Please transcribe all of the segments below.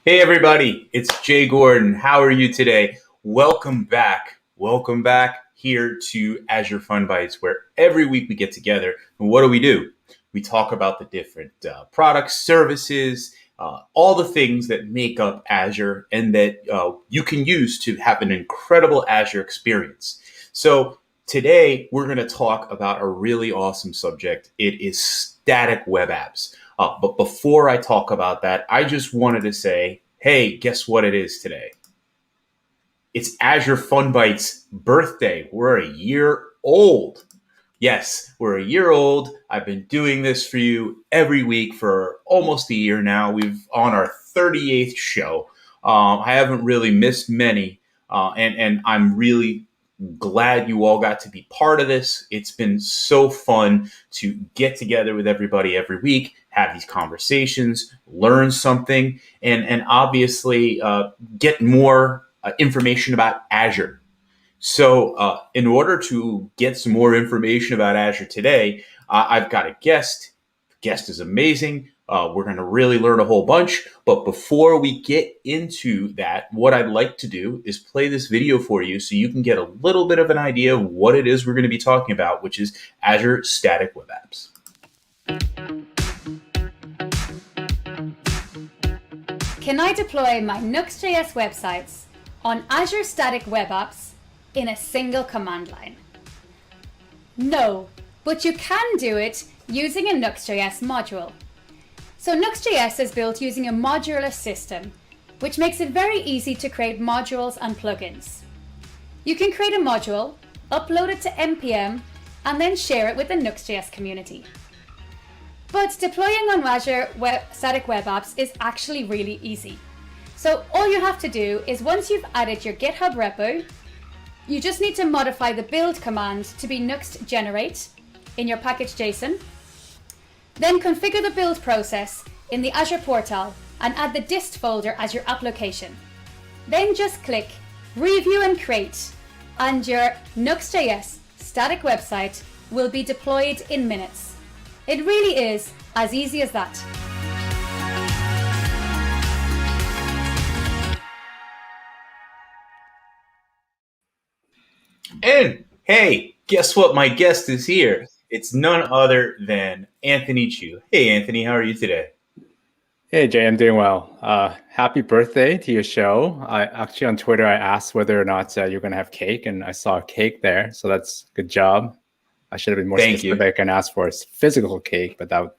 Hey everybody, it's Jay Gordon. How are you today? Welcome back. Welcome back here to AzureFunBytes, where every week we get together and what do? We talk about the different products, services, all the things that make up Azure and that you can use to have an incredible Azure experience. So today we're going to talk about a really awesome subject. It is static web apps. But before I talk about that, I just wanted to say, hey, guess what it is today? It's AzureFunBytes' birthday. We're a year old. Yes, we're a year old. I've been doing this for you every week for almost a year now. We've on our 38th show. I haven't really missed many, and I'm really glad you all got to be part of this. It's been so fun to get together with everybody every week, have these conversations, learn something, and obviously get more information about Azure. So, in order to get some more information about Azure today, I've got a guest. The guest is amazing. We're going to really learn a whole bunch. But before we get into that, what I'd like to do is play this video for you so you can get a little bit of an idea of what it is we're going to be talking about, which is Azure Static Web Apps. Can I deploy my Nuxt.js websites on Azure Static Web Apps in a single command line? No, but you can do it using a Nuxt.js module. So Nuxt.js is built using a modular system, which makes it very easy to create modules and plugins. You can create a module, upload it to npm, and then share it with the Nuxt.js community. But deploying on Azure Static Web Apps is actually really easy. So all you have to do is once you've added your GitHub repo, you just need to modify the build command to be nuxt generate in your package.json. Then configure the build process in the Azure portal and add the dist folder as your application. Then just click Review and Create, and your Nuxt.js static website will be deployed in minutes. It really is as easy as that. And hey, guess what? My guest is here. It's none other than Anthony Chu. Hey, Anthony, how are you today? Hey Jay, I'm doing well. Happy birthday to your show. I actually on Twitter I asked whether or not you're going to have cake, and I saw a cake there, so that's good job. I should have been more specific and asked for a physical cake, but that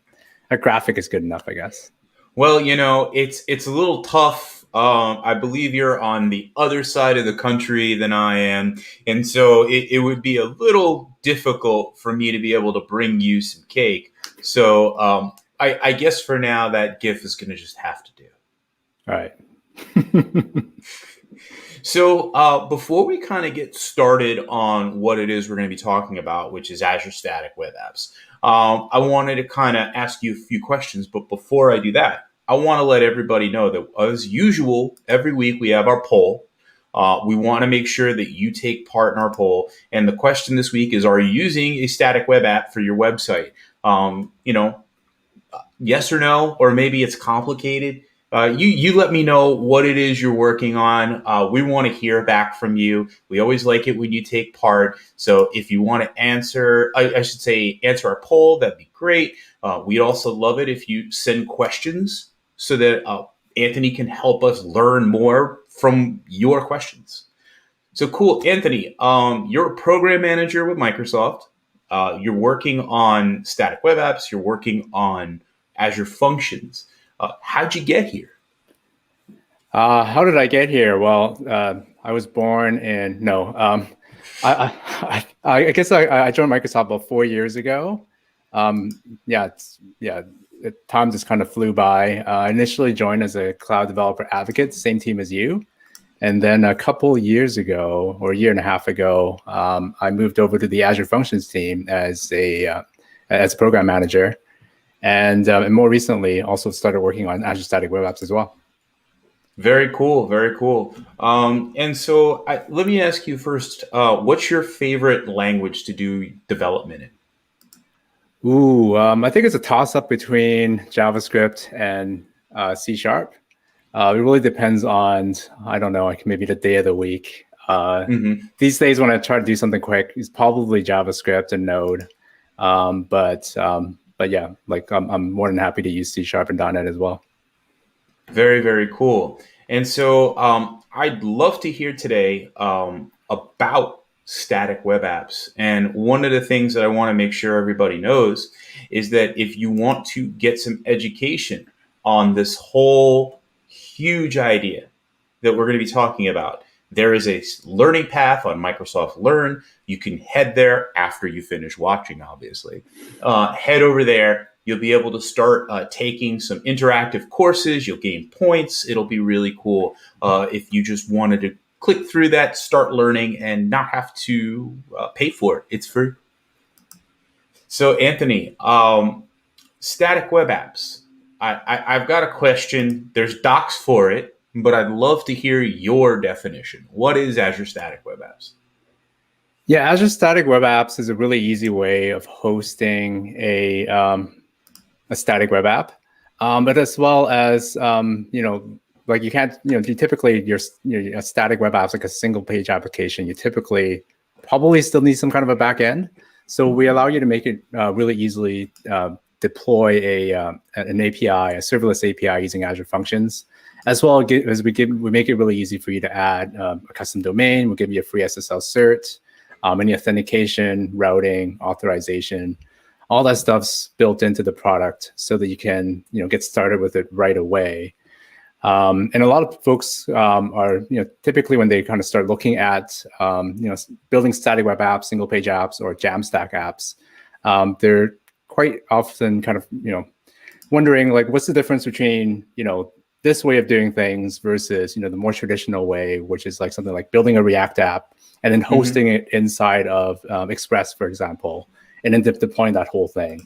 graphic is good enough, I guess. Well, it's a little tough. I believe you're on the other side of the country than I am, and so it would be a little difficult for me to be able to bring you some cake. So I guess for now that GIF is going to just have to do. All right. So before we kind of get started on what it is we're going to be talking about, which is Azure Static Web Apps, I wanted to kind of ask you a few questions. But before I do that, I want to let everybody know that, as usual, every week we have our poll. We want to make sure that you take part in our poll. And the question this week is, are you using a static web app for your website? Yes or no, or maybe it's complicated. You let me know what it is you're working on. We want to hear back from you. We always like it when you take part. So if you want to answer, I should say, answer our poll, that'd be great. We'd also love it if you send questions so that Anthony can help us learn more from your questions. So cool, Anthony. You're a program manager with Microsoft. You're working on static web apps. You're working on Azure Functions. How'd you get here? How did I get here? Well, I was born in I guess I joined Microsoft about 4 years ago. Time just kind of flew by. I initially joined as a cloud developer advocate, same team as you. And then a couple years ago, or a year and a half ago, I moved over to the Azure Functions team as a program manager. And more recently, also started working on Azure Static Web Apps as well. Very cool, very cool. And so let me ask you first, what's your favorite language to do development in? I think it's a toss-up between JavaScript and C#. It really depends on, I don't know, like maybe the day of the week. These days, when I try to do something quick, it's probably JavaScript and Node. But yeah, like I'm more than happy to use C# and .NET as well. Very, very cool. And so I'd love to hear today about static web apps. And one of the things that I want to make sure everybody knows is that if you want to get some education on this whole huge idea that we're going to be talking about, there is a learning path on Microsoft Learn. You can head there after you finish watching, obviously. Head over there. You'll be able to start taking some interactive courses. You'll gain points. It'll be really cool if you just wanted to click through that, start learning, and not have to pay for it. It's free. So, Anthony, static web apps. I've got a question. There's docs for it, but I'd love to hear your definition. What is Azure Static Web Apps? Yeah, Azure Static Web Apps is a really easy way of hosting a static web app, but as well as like you can't, you typically a static web app is like a single page application. You typically probably still need some kind of a back end. So we allow you to make it really easily deploy an API, a serverless API using Azure Functions, as well as we make it really easy for you to add a custom domain. We'll give you a free SSL cert, any authentication, routing, authorization. All that stuff's built into the product so that you can, get started with it right away. And a lot of folks are, typically when they kind of start looking at, building static web apps, single page apps, or Jamstack apps, they're quite often kind of, wondering like, what's the difference between, this way of doing things versus, the more traditional way, which is like something like building a React app and then hosting it inside of Express, for example, and then deploying that whole thing.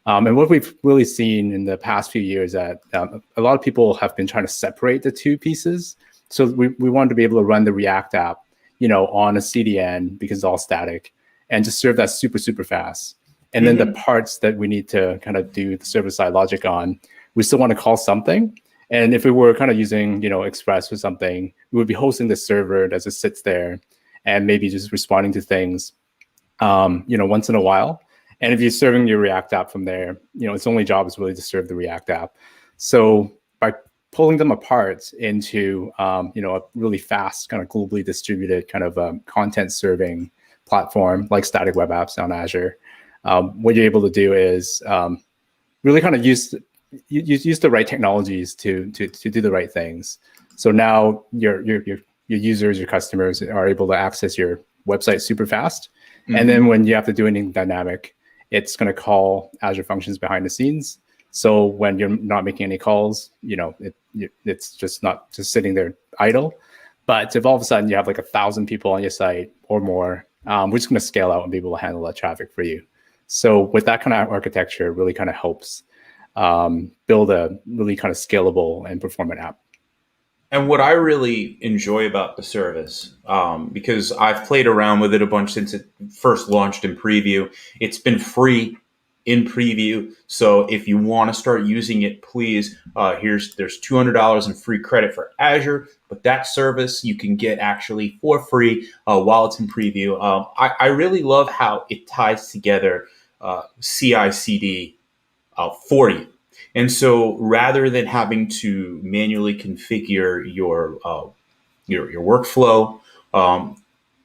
And what we've really seen in the past few years that a lot of people have been trying to separate the two pieces. So we wanted to be able to run the React app, on a CDN because it's all static and just serve that super, super fast. And then the parts that we need to kind of do the server-side logic on, we still want to call something. And if we were kind of using, Express or something, we would be hosting the server that just sits there and maybe just responding to things, once in a while. And if you're serving your React app from there, its only job is really to serve the React app. So by pulling them apart into, a really fast, kind of globally distributed kind of content serving platform like static web apps on Azure, what you're able to do is really kind of use the right technologies to do the right things. So now your users, your customers are able to access your website super fast. And then when you have to do anything dynamic, it's going to call Azure Functions behind the scenes. So when you're not making any calls, it's just not just sitting there idle. But if all of a sudden you have like 1,000 people on your site or more, we're just going to scale out and be able to handle that traffic for you. So with that kind of architecture, it really kind of helps build a really kind of scalable and performant app. And what I really enjoy about the service, because I've played around with it a bunch since it first launched in preview, it's been free in preview. So if you want to start using it, please, there's $200 in free credit for Azure, but that service you can get actually for free while it's in preview. I really love how it ties together CI/CD for you. And so rather than having to manually configure your workflow,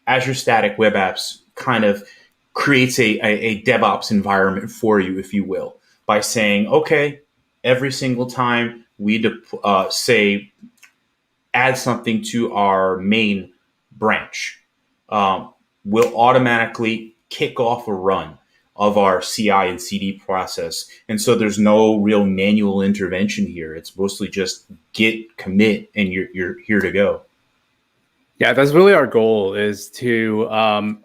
Azure Static Web Apps kind of creates a DevOps environment for you, if you will, by saying, okay, every single time we add something to our main branch, we'll automatically kick off a run of our CI and CD process. And so there's no real manual intervention here. It's mostly just git, commit, and you're here to go. Yeah, that's really our goal, is to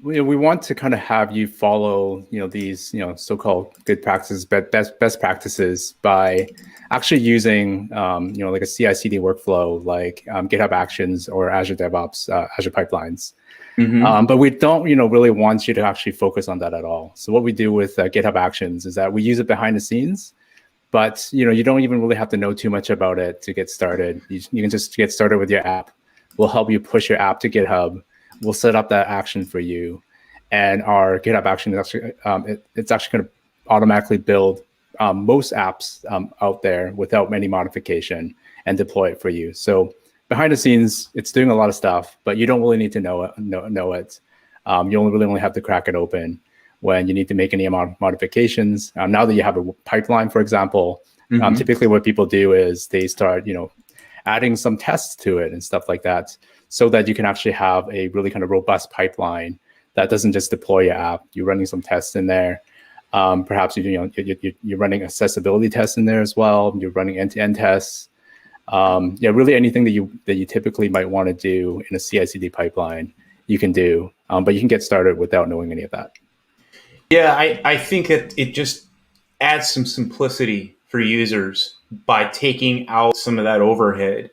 we want to kind of have you follow these so-called good practices, best practices by actually using like a CI/CD workflow like GitHub Actions or Azure DevOps Azure Pipelines. But we don't really want you to actually focus on that at all. So what we do with GitHub Actions is that we use it behind the scenes, But you don't even really have to know too much about it to get started. You can just get started with your app. We'll help you push your app to GitHub. We'll set up that action for you, and our GitHub action is actually it's actually going to automatically build most apps out there without any modification and deploy it for you. So behind the scenes, it's doing a lot of stuff, but you don't really need to know it. You only have to crack it open when you need to make any modifications. Now that you have a pipeline, for example, typically what people do is they start, adding some tests to it and stuff like that, so that you can actually have a really kind of robust pipeline that doesn't just deploy your app. You're running some tests in there. Perhaps you're running accessibility tests in there as well. You're running end-to-end tests. Really anything that you typically might want to do in a CI/CD pipeline, you can do, but you can get started without knowing any of that. Yeah, I think it just adds some simplicity for users by taking out some of that overhead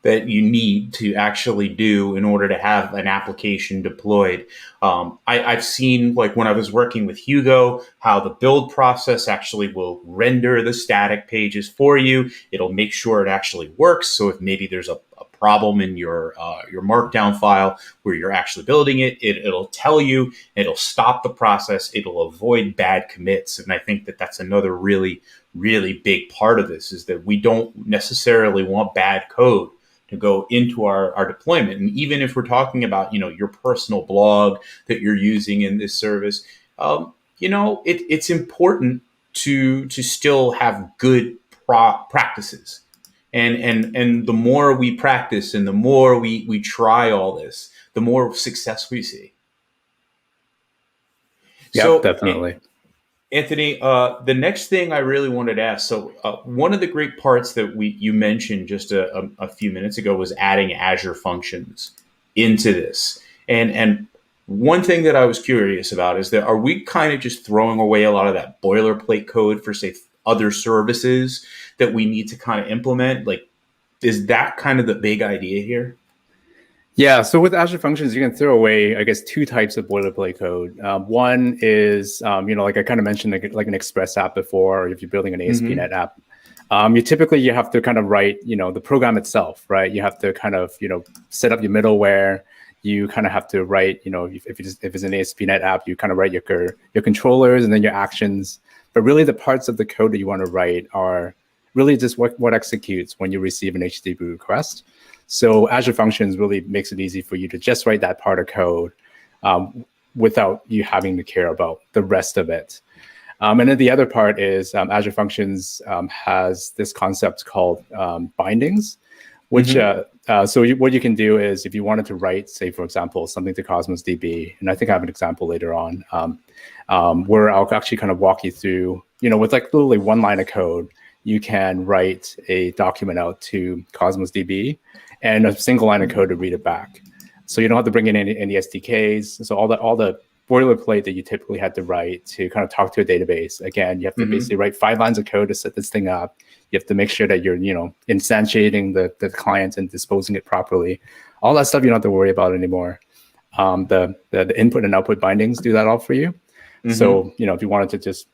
that you need to actually do in order to have an application deployed. I've seen, like when I was working with Hugo, how the build process actually will render the static pages for you. It'll make sure it actually works. So if maybe there's a problem in your markdown file where you're actually building it, it'll tell you, it'll stop the process, it'll avoid bad commits. And I think that that's another really, really big part of this, is that we don't necessarily want bad code to go into our deployment. And even if we're talking about, your personal blog that you're using in this service, it's important to still have good practices. And the more we practice and the more we try all this, the more success we see. Yeah, so, definitely. Anthony, the next thing I really wanted to ask, so one of the great parts that you mentioned just a few minutes ago was adding Azure functions into this. And one thing that I was curious about is that, are we kind of just throwing away a lot of that boilerplate code for, say, other services that we need to kind of implement? Like, is that kind of the big idea here? Yeah, so with Azure Functions, you can throw away, I guess, two types of boilerplate code. One is, like I kind of mentioned, like an Express app before, or if you're building an ASP.NET app, you have to kind of write, the program itself, right? You have to kind of, set up your middleware. You kind of have to write, if it's an ASP.NET app, you kind of write your controllers and then your actions. But really, the parts of the code that you want to write are really just what executes when you receive an HTTP request. So Azure Functions really makes it easy for you to just write that part of code without you having to care about the rest of it. And then the other part is Azure Functions has this concept called bindings, which what you can do is, if you wanted to write, say, for example, something to Cosmos DB, and I think I have an example later on, where I'll actually kind of walk you through, with like literally one line of code, you can write a document out to Cosmos DB and a single line of code to read it back. So you don't have to bring in any SDKs. So all the boilerplate that you typically had to write to kind of talk to a database, again, you have to basically write 5 lines of code to set this thing up. You have to make sure that you're, instantiating the client and disposing it properly. All that stuff you don't have to worry about anymore. The input and output bindings do that all for you. So, if you wanted to just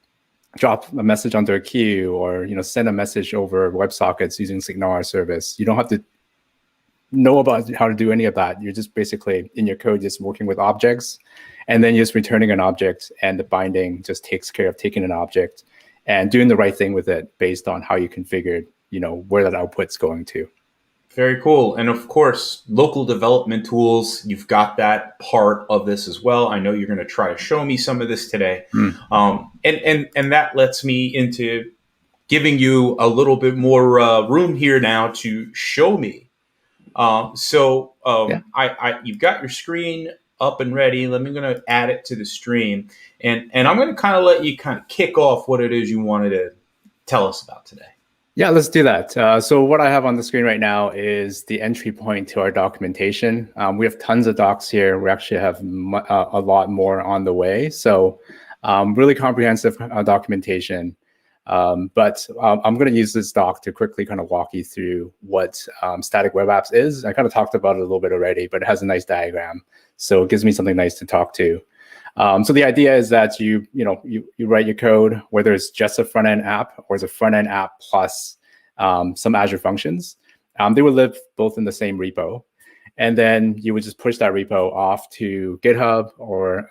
drop a message onto a queue, or, send a message over WebSockets using Signal service, you don't have to know about how to do any of that. You're just basically in your code, just working with objects, and then you're just returning an object, and the binding just takes care of taking an object and doing the right thing with it based on how you configured, where that output's going to. Very cool. And of course, local development tools, you've got that part of this as well. I know you're going to try to show me some of this today. And that lets me into giving you a little bit more room here now to show me. You've got your screen up and ready. I'm going to add it to the stream, and I'm going to kind of let you kind of kick off what it is you wanted to tell us about today. Yeah, let's do that. So what I have on the screen right now is the entry point to our documentation. We have tons of docs here. We actually have a lot more on the way. So really comprehensive documentation. But I'm going to use this doc to quickly kind of walk you through what static web apps is. I kind of talked about it a little bit already, but it has a nice diagram. So it gives me something nice to talk to. So the idea is that you write your code, whether it's just a front end app or it's a front end app plus some Azure functions. They would live both in the same repo, and then you would just push that repo off to GitHub or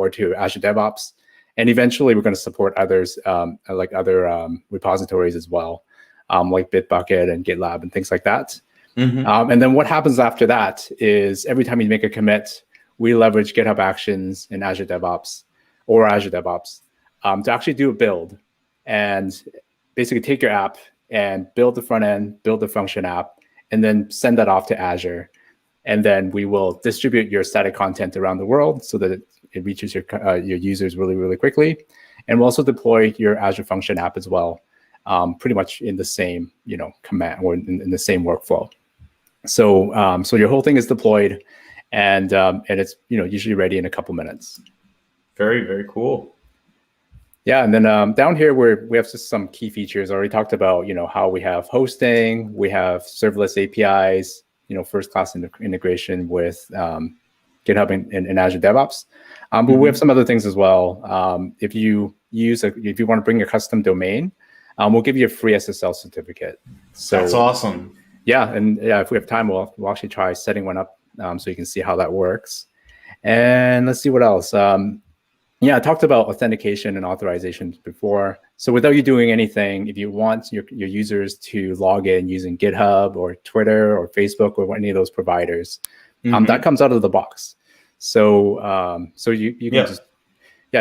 to Azure DevOps, and eventually we're going to support others like other repositories as well, like Bitbucket and GitLab and things like that. And then what happens after that is every time you make a commit, we leverage GitHub Actions in Azure DevOps or Azure DevOps to actually do a build and basically take your app and build the front end, build the function app, and then send that off to Azure. And then we will distribute your static content around the world so that it reaches your users really, really quickly. And we'll also deploy your Azure function app as well, pretty much in the same command or in the same workflow. So so your whole thing is deployed, and it's usually ready in a couple minutes. Very, very cool. Yeah, and then down here we have just some key features. I already talked about how we have hosting, we have serverless APIs, first-class integration with GitHub and Azure DevOps. But we have some other things as well. If you want to bring a custom domain, we'll give you a free SSL certificate. So that's awesome. Yeah, and if we have time, we'll actually try setting one up so you can see how that works. And let's see what else. Yeah, I talked about authentication and authorizations before. So without you doing anything, if you want your users to log in using GitHub or Twitter or Facebook or any of those providers, that comes out of the box. So so you can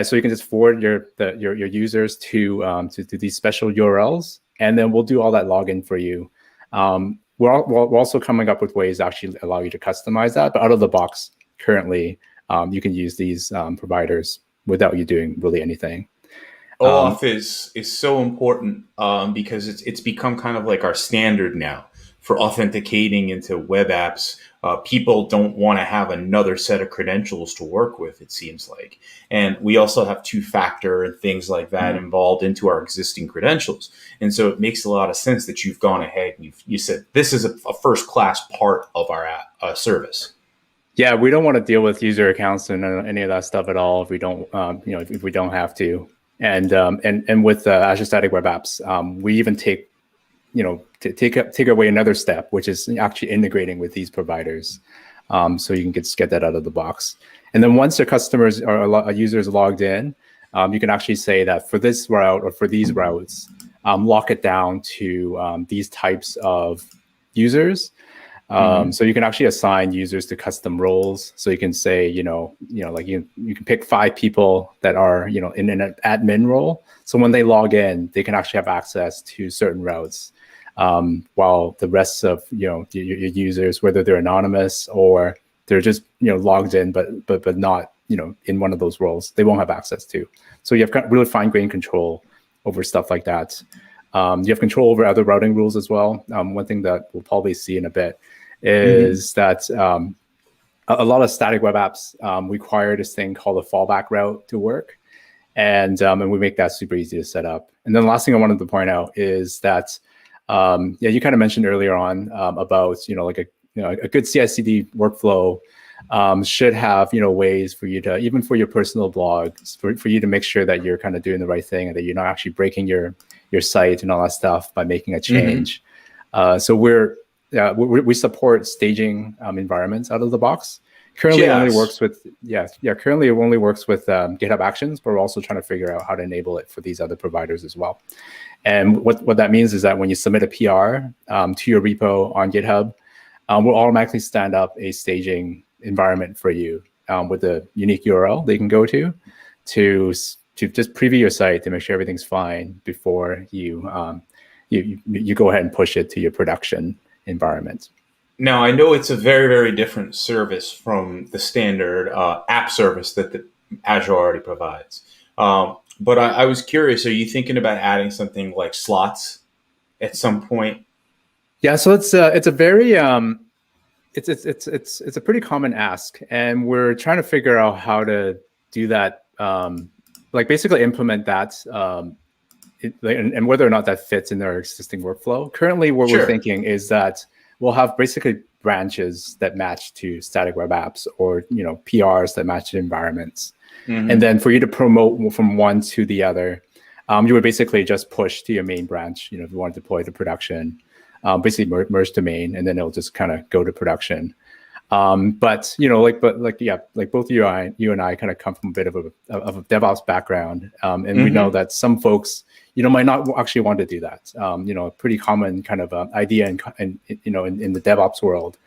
so you can just forward your users to these special URLs, and then we'll do all that login for you. We're also coming up with ways to actually allow you to customize that, but out of the box, currently, you can use these providers without you doing really anything. OAuth is so important because it's become kind of like our standard now for authenticating into web apps. People don't want to have another set of credentials to work with, it seems like. And we also have two-factor and things like that involved into our existing credentials. And so it makes a lot of sense that you've gone ahead and you said, this is a first-class part of our service. Yeah, we don't want to deal with user accounts and any of that stuff at all if we don't, if we don't have to. And with Azure Static Web Apps, we even take take away another step, which is actually integrating with these providers, so you can get that out of the box. And then once your customers or users logged in, you can actually say that for this route or for these routes, lock it down to these types of users. So you can actually assign users to custom roles. So you can say, like you can pick 5 people that are, in an admin role. So when they log in, they can actually have access to certain routes, while the rest of, your users, whether they're anonymous or they're just, logged in, but not, in one of those roles, they won't have access to. So you have really fine-grained control over stuff like that. You have control over other routing rules as well. One thing that we'll probably see in a bit is that a lot of static web apps require this thing called a fallback route to work, and we make that super easy to set up. And then the last thing I wanted to point out is that you kind of mentioned earlier on about like a good CI/CD workflow should have ways for you to, even for your personal blogs, for you to make sure that you're kind of doing the right thing and that you're not actually breaking your site and all that stuff by making a change. So we support staging environments out of the box. Currently, it only works with currently it only works with GitHub Actions, but we're also trying to figure out how to enable it for these other providers as well. And what that means is that when you submit a PR to your repo on GitHub, we'll automatically stand up a staging environment for you with a unique URL they can go to just preview your site to make sure everything's fine before you go ahead and push it to your production environment. Now, I know it's a very, very different service from the standard app service that the Azure already provides. But I was curious, are you thinking about adding something like slots at some point? Yeah, so it's a very it's a pretty common ask, and we're trying to figure out how to do that, like basically implement that, and whether or not that fits in our existing workflow. Currently, what we're thinking is that we'll have basically branches that match to static web apps, or PRs that match to environments. And then for you to promote from one to the other, you would basically just push to your main branch. If you want to deploy to production, basically merge domain, and then it'll just kind of go to production. But both you and I kind of come from a bit of a DevOps background, and we know that some folks might not actually want to do that. A pretty common kind of idea in the DevOps world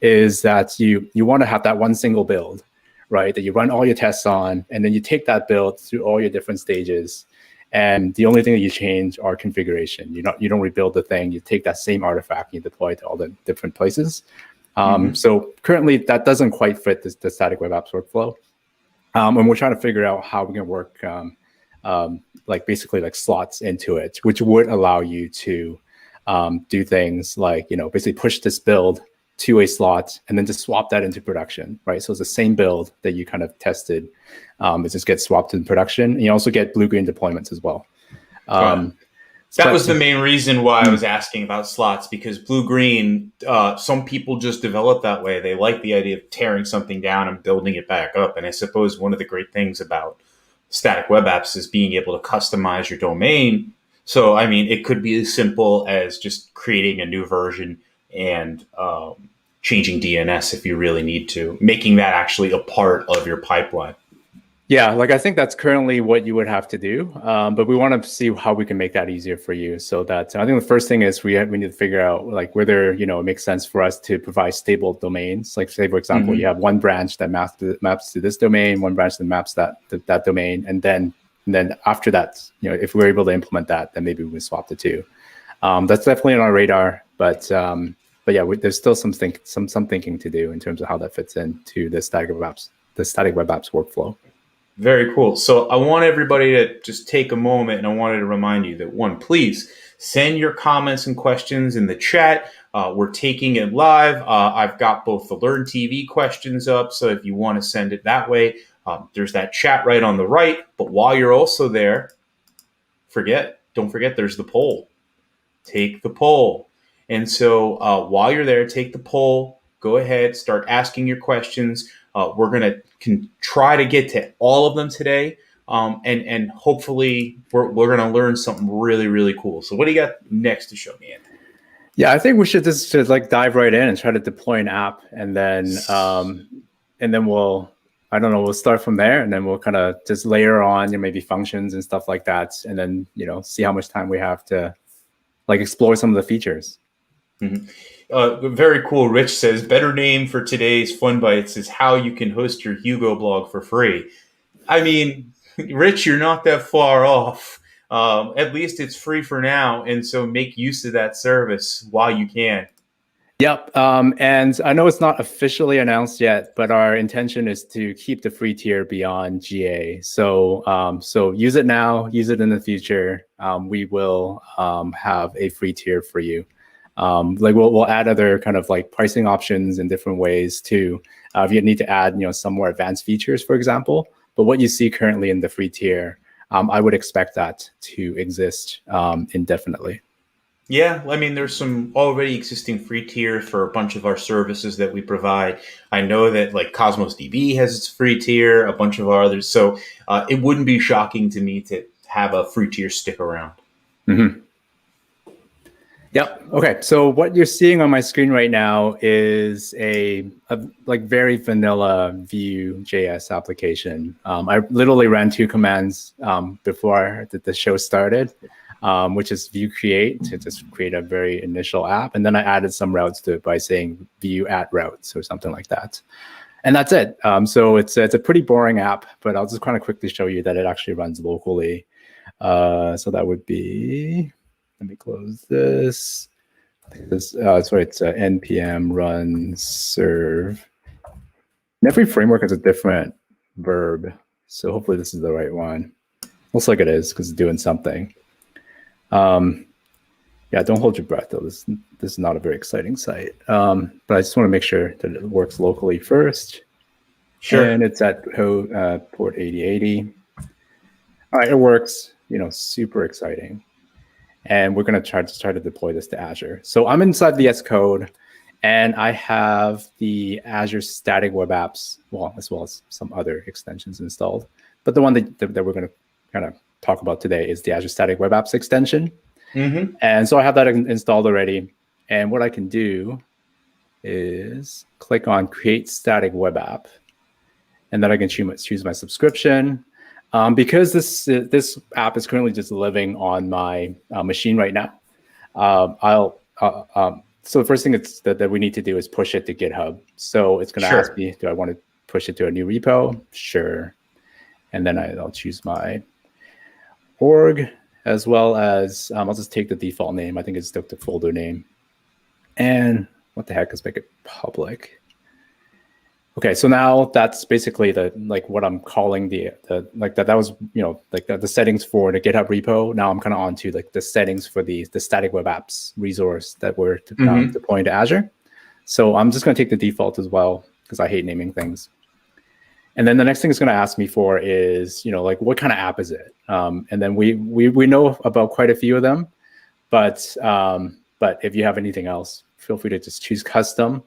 is that you want to have that one single build, right? That you run all your tests on, and then you take that build through all your different stages. And the only thing that you change are configuration. You don't rebuild the thing. You take that same artifact and you deploy it to all the different places. So currently that doesn't quite fit the static web apps workflow. And we're trying to figure out how we can work basically slots into it, which would allow you to do things like, basically push this build to a slot and then just swap that into production, right? So it's the same build that you kind of tested. It just gets swapped in production. And you also get blue-green deployments as well. That was the main reason why I was asking about slots, because blue-green, some people just develop that way. They like the idea of tearing something down and building it back up. And I suppose one of the great things about static web apps is being able to customize your domain. So, I mean, it could be as simple as just creating a new version and changing DNS if you really need to, making that actually a part of your pipeline. Yeah, I think that's currently what you would have to do, but we want to see how we can make that easier for you. So that I think the first thing is we need to figure out whether it makes sense for us to provide stable domains. Like say for example, you have one branch that maps to this domain, one branch that maps that domain, and then after that, if we're able to implement that, then maybe we would swap the two. That's definitely on our radar, but yeah, there's still some thinking to do in terms of how that fits into the static web apps workflow. Very cool. So I want everybody to just take a moment, and I wanted to remind you that, one, please send your comments and questions in the chat. We're taking it live. I've got both the LearnTV questions up, so if you want to send it that way, there's that chat right on the right. But while you're also there, don't forget there's the poll. Take the poll. And so while you're there, take the poll. Go ahead, start asking your questions. We're going to try to get to all of them today, and hopefully we're going to learn something really, really cool. So what do you got next to show me, Anthony? Yeah, I think we should just dive right in and try to deploy an app, and then we'll start from there, and then we'll kind of just layer on maybe functions and stuff like that, and then see how much time we have to explore some of the features. Very cool. Rich says, better name for today's FunBytes is how you can host your Hugo blog for free. I mean, Rich, you're not that far off. At least it's free for now. And so make use of that service while you can. Yep. And I know it's not officially announced yet, but our intention is to keep the free tier beyond GA. So use it now, use it in the future. We will have a free tier for you. We'll add other kind of pricing options in different ways too. If you need to add some more advanced features, for example. But what you see currently in the free tier, I would expect that to exist indefinitely. Yeah, I mean, there's some already existing free tier for a bunch of our services that we provide. I know that Cosmos DB has its free tier, a bunch of our others. So it wouldn't be shocking to me to have a free tier stick around. Mm-hmm. Yep. Okay. So what you're seeing on my screen right now is a very vanilla Vue.js application. I literally ran two commands before the show started, which is Vue create to just create a very initial app, and then I added some routes to it by saying Vue add routes or something like that, and that's it. So it's a pretty boring app, but I'll just kind of quickly show you that it actually runs locally. So that would be. Let me close this. It's npm run serve. And every framework has a different verb, so hopefully this is the right one. Looks like it is because it's doing something. Yeah, don't hold your breath though. This is not a very exciting site. But I just want to make sure that it works locally first. Sure. And it's at port 8080. All right, it works. Super exciting. And we're going to try to deploy this to Azure. So I'm inside VS Code, And I have the Azure Static Web Apps, well, as well as some other extensions installed. But the one that we're going to kind of talk about today is the Azure Static Web Apps extension. Mm-hmm. And so I have that installed already. And what I can do is click on Create Static Web App. And then I can choose my subscription. Because this app is currently just living on my machine right now, so the first thing that we need to do is push it to GitHub. So it's going to ask me, do I want to push it to a new repo? Sure. And then I'll choose my org, as well as I'll just take the default name. I think it's the folder name. And what the heck, let's make it public. Okay, so now that's basically what I'm calling that was the settings for the GitHub repo. Now I'm kind of onto the settings for the static web apps resource that we're deploying to Azure. So I'm just going to take the default as well because I hate naming things. And then the next thing it's going to ask me for is what kind of app is it? And then we know about quite a few of them, but if you have anything else, feel free to just choose custom.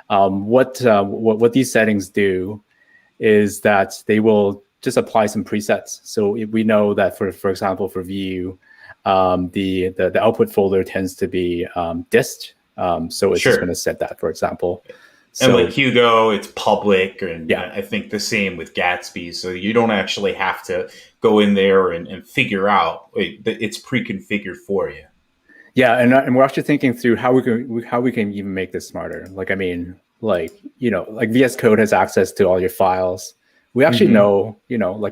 What these settings do is that they will just apply some presets. So we know that for example, for Vue, the output folder tends to be dist. So it's just going to set that, for example. And like Hugo, it's public, and I think the same with Gatsby. So you don't actually have to go in there and figure out it's pre-configured for you. Yeah, and we're actually thinking through how we can even make this smarter. VS Code has access to all your files. We actually know,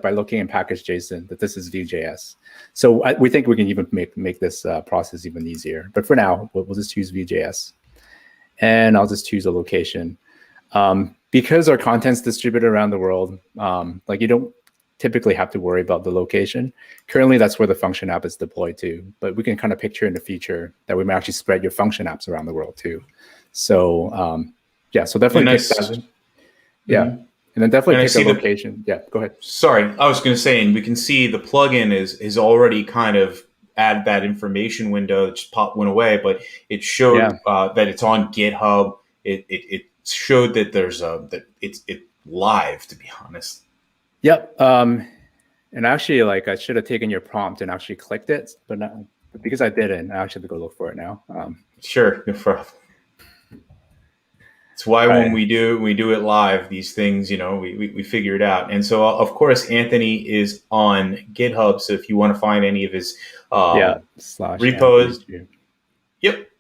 by looking in package.json that this is Vue.js. So we think we can even make this process even easier. But for now, we'll just choose Vue.js. And I'll just choose a location. Because our content's distributed around the world, you don't typically have to worry about the location. Currently, that's where the function app is deployed to. But we can kind of picture in the future that we may actually spread your function apps around the world too. So so definitely pick that. Yeah, and then definitely pick a location. Yeah, go ahead. Sorry, I was going to say, and we can see the plugin is already kind of add that information window that just went away, but it showed that it's on GitHub. It showed that there's that it's live, to be honest. Yep. And actually, I should have taken your prompt and actually clicked it, but because I didn't, I actually have to go look for it now. Sure, no problem. It's why when we do it live, these things, we figure it out. And so, of course, Anthony is on GitHub. So if you want to find any of his repos, yep.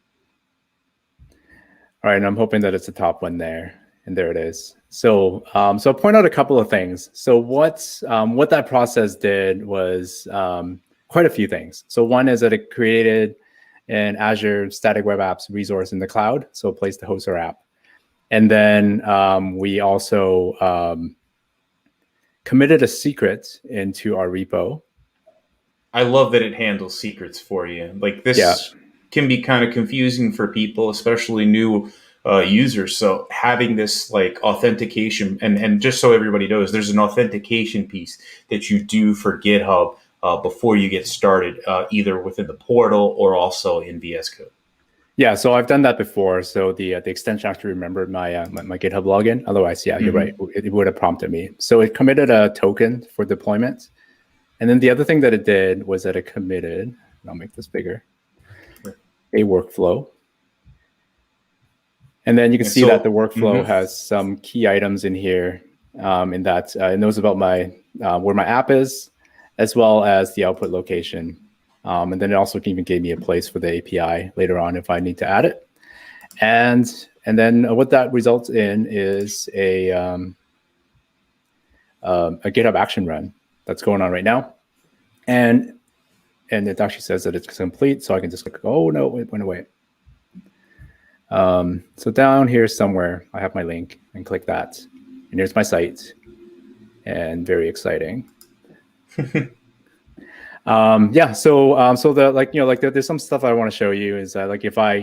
All right, and I'm hoping that it's the top one there, and there it is. So, I'll point out a couple of things. So what that process did was quite a few things. So one is that it created an Azure Static Web Apps resource in the cloud, so a place to host our app. And then we also committed a secret into our repo. I love that it handles secrets for you. This can be kind of confusing for people, especially new users. So having this authentication, and just so everybody knows, there's an authentication piece that you do for GitHub before you get started, either within the portal or also in VS Code. Yeah, so I've done that before. So the extension actually remembered my my GitHub login. Otherwise, you're right. It would have prompted me. So it committed a token for deployment. And then the other thing that it did was that it committed, I'll make this bigger, a workflow. And then you can see that the workflow has some key items in here in that it knows about my where my app is, as well as the output location. And then it also even gave me a place for the API later on if I need to add it. And then what that results in is a GitHub action run that's going on right now. And it actually says that it's complete. So I can just click, oh no, it went away. So down here somewhere, I have my link and click that. And here's my site. And very exciting. So there's some stuff I want to show you is that if I,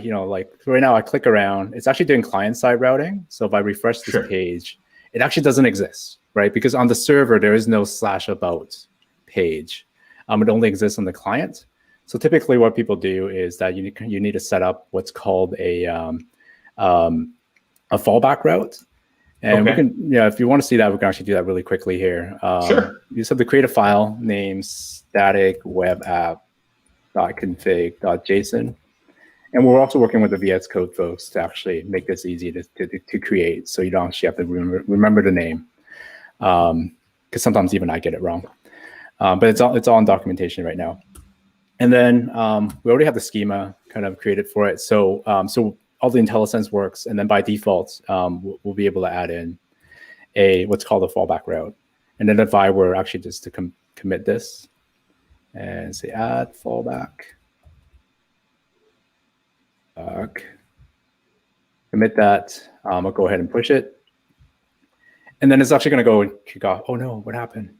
right now I click around, it's actually doing client-side routing. So if I refresh this page, it actually doesn't exist, right? Because on the server, there is no /about page. It only exists on the client. So typically what people do is that you need to set up what's called a a fallback route. And Okay. we can, if you want to see that, we can actually do that really quickly here. Sure. You just have to create a file named static web app.config.json. And we're also working with the VS Code folks to actually make this easy to create, so you don't actually have to remember the name, because sometimes even I get it wrong. But it's all in documentation right now. And then we already have the schema kind of created for it. So all the IntelliSense works, and then by default, we'll be able to add in what's called a fallback route. And then if I were actually just to commit this and say add fallback, commit that, I'll go ahead and push it. And then it's actually going to go and kick off. Oh no, what happened?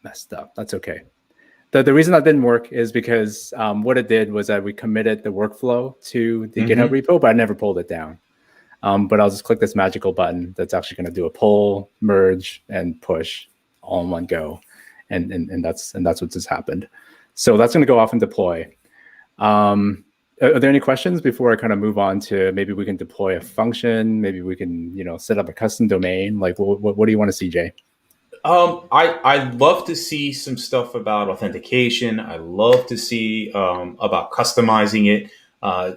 Messed up. That's okay. The reason that didn't work is because what it did was that we committed the workflow to the GitHub repo, but I never pulled it down. But I'll just click this magical button that's actually going to do a pull, merge, and push all in one go, and that's what just happened. So that's going to go off and deploy. Are there any questions before I kind of move on to maybe we can deploy a function? Maybe we can set up a custom domain. Like what do you want to see, Jay? I'd love to see some stuff about authentication. I love to see about customizing it,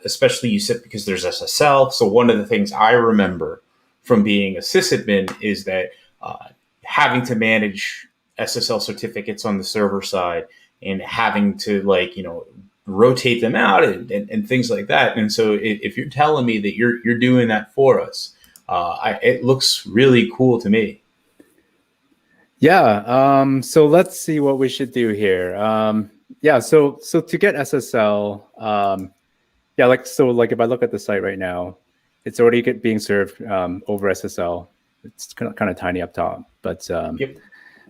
especially you said because there's SSL. So one of the things I remember from being a sysadmin is that having to manage SSL certificates on the server side and having to rotate them out and things like that. And so if you're telling me that you're doing that for us, it looks really cool to me. Yeah. So let's see what we should do here. So to get SSL, if I look at the site right now, it's already being served over SSL. It's kind of tiny up top, but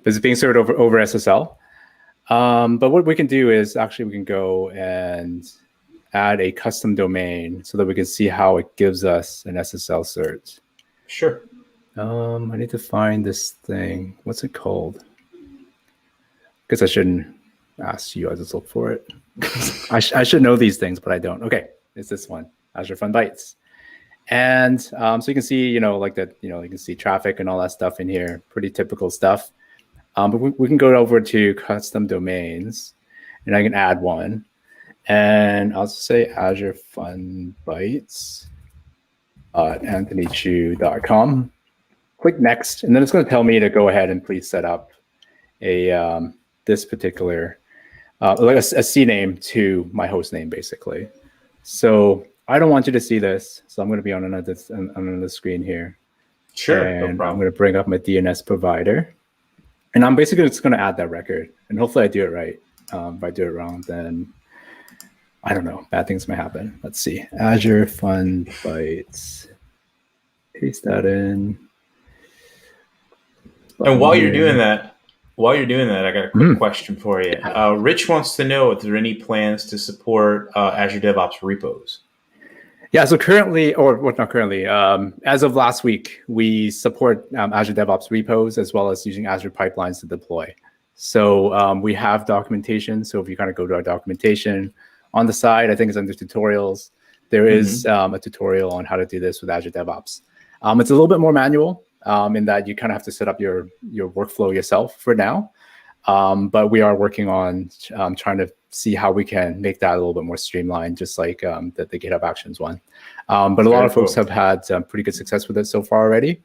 it's being served over SSL. But what we can do is actually we can go and add a custom domain so that we can see how it gives us an SSL cert. Sure. I need to find this thing. What's it called? Guess I shouldn't ask you. I just look for it. I should know these things, but I don't. Okay, it's this one, AzureFunBytes. And so you can see, you can see traffic and all that stuff in here. Pretty typical stuff. But we can go over to custom domains, and I can add one. And I'll say AzureFunBytes AnthonyChu.com. Click next, and then it's going to tell me to go ahead and please set up this particular a CNAME to my host name, basically. So I don't want you to see this, so I'm going to be on another screen here. Sure, and no problem. I'm going to bring up my DNS provider, and I'm basically just going to add that record, and hopefully I do it right. If I do it wrong, then I don't know, bad things may happen. Let's see, AzureFunBytes. Paste that in. And while you're doing that, I got a quick question for you. Rich wants to know if there are any plans to support Azure DevOps repos. Yeah, so currently, not currently, as of last week, we support Azure DevOps repos as well as using Azure pipelines to deploy. So we have documentation. So if you kind of go to our documentation on the side, I think it's under tutorials. There is a tutorial on how to do this with Azure DevOps. It's a little bit more manual in that you kind of have to set up your workflow yourself for now. But we are working on trying to see how we can make that a little bit more streamlined, just like the GitHub Actions one. But a lot of folks have had pretty good success with it so far already.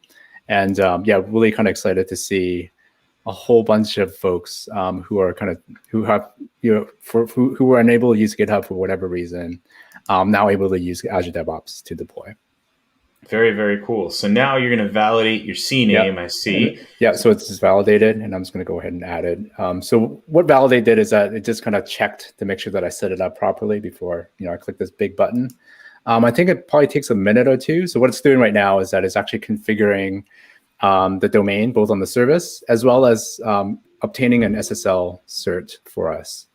And really kind of excited to see a whole bunch of folks who were unable to use GitHub for whatever reason, now able to use Azure DevOps to deploy. Very, very cool. So now you're going to validate your CNAME, I see. Yeah, so it's just validated, and I'm just going to go ahead and add it. So what validate did is that it just kind of checked to make sure that I set it up properly before I click this big button. I think it probably takes a minute or two. So what it's doing right now is that it's actually configuring the domain, both on the service, as well as obtaining an SSL cert for us.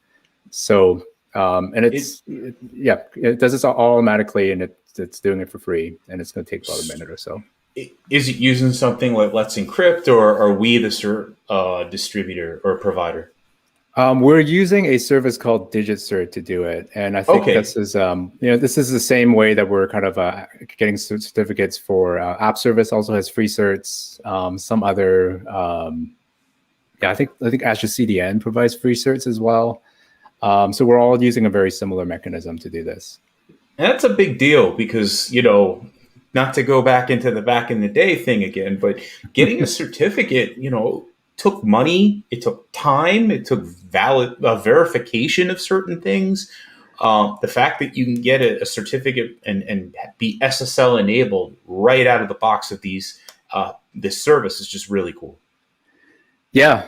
So, and it does this automatically, and it's doing it for free, and it's going to take about a minute or so. Is it using something like Let's Encrypt, or are we the distributor or provider? We're using a service called DigitCert to do it, and I think Okay. this is, this is the same way that we're kind of getting certificates for App Service. Also has free certs. Some other, I think Azure CDN provides free certs as well. So we're all using a very similar mechanism to do this. And that's a big deal because, not to go back into the back in the day thing again, but getting a certificate, took money, it took time, it took valid verification of certain things. The fact that you can get a certificate and be SSL enabled right out of the box of this service is just really cool. Yeah.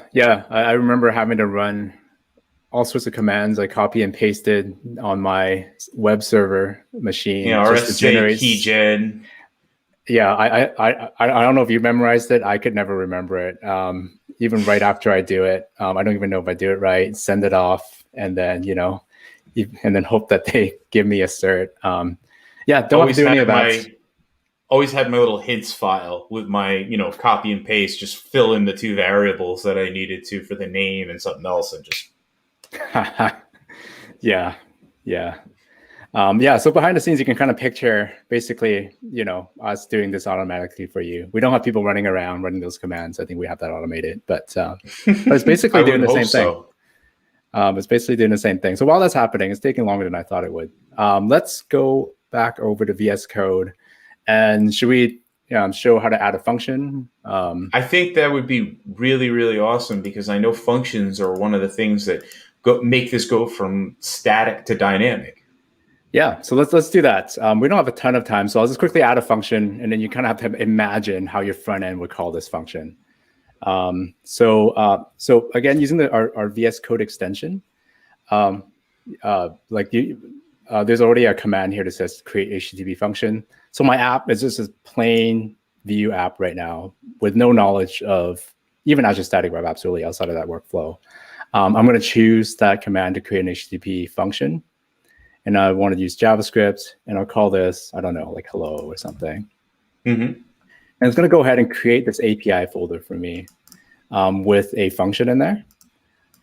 I remember having to run all sorts of commands. I copy and pasted on my web server machine. RSJ keygen. Yeah, I don't know if you memorized it. I could never remember it. Even right after I do it, I don't even know if I do it right. Send it off, and then and then hope that they give me a cert. Don't have to do any of that. Always had my little hints file with my copy and paste. Just fill in the two variables that I needed to for the name and something else, and just. Yeah. So behind the scenes, you can kind of picture basically, us doing this automatically for you. We don't have people running around running those commands. I think we have that automated, but it's basically doing the same thing. It's basically doing the same thing. So while that's happening, it's taking longer than I thought it would. Let's go back over to VS Code, and should we show how to add a function? I think that would be really, really awesome because I know functions are one of the things that make this go from static to dynamic. Yeah, so let's do that. We don't have a ton of time, so I'll just quickly add a function, and then you kind of have to imagine how your front end would call this function. So again, using our VS Code extension, there's already a command here that says create HTTP function. So my app is just a plain Vue app right now with no knowledge of even Azure Static Web Apps really outside of that workflow. I'm going to choose that command to create an HTTP function. And I want to use JavaScript, and I'll call this, I don't know, like hello or something. Mm-hmm. And it's going to go ahead and create this API folder for me with a function in there.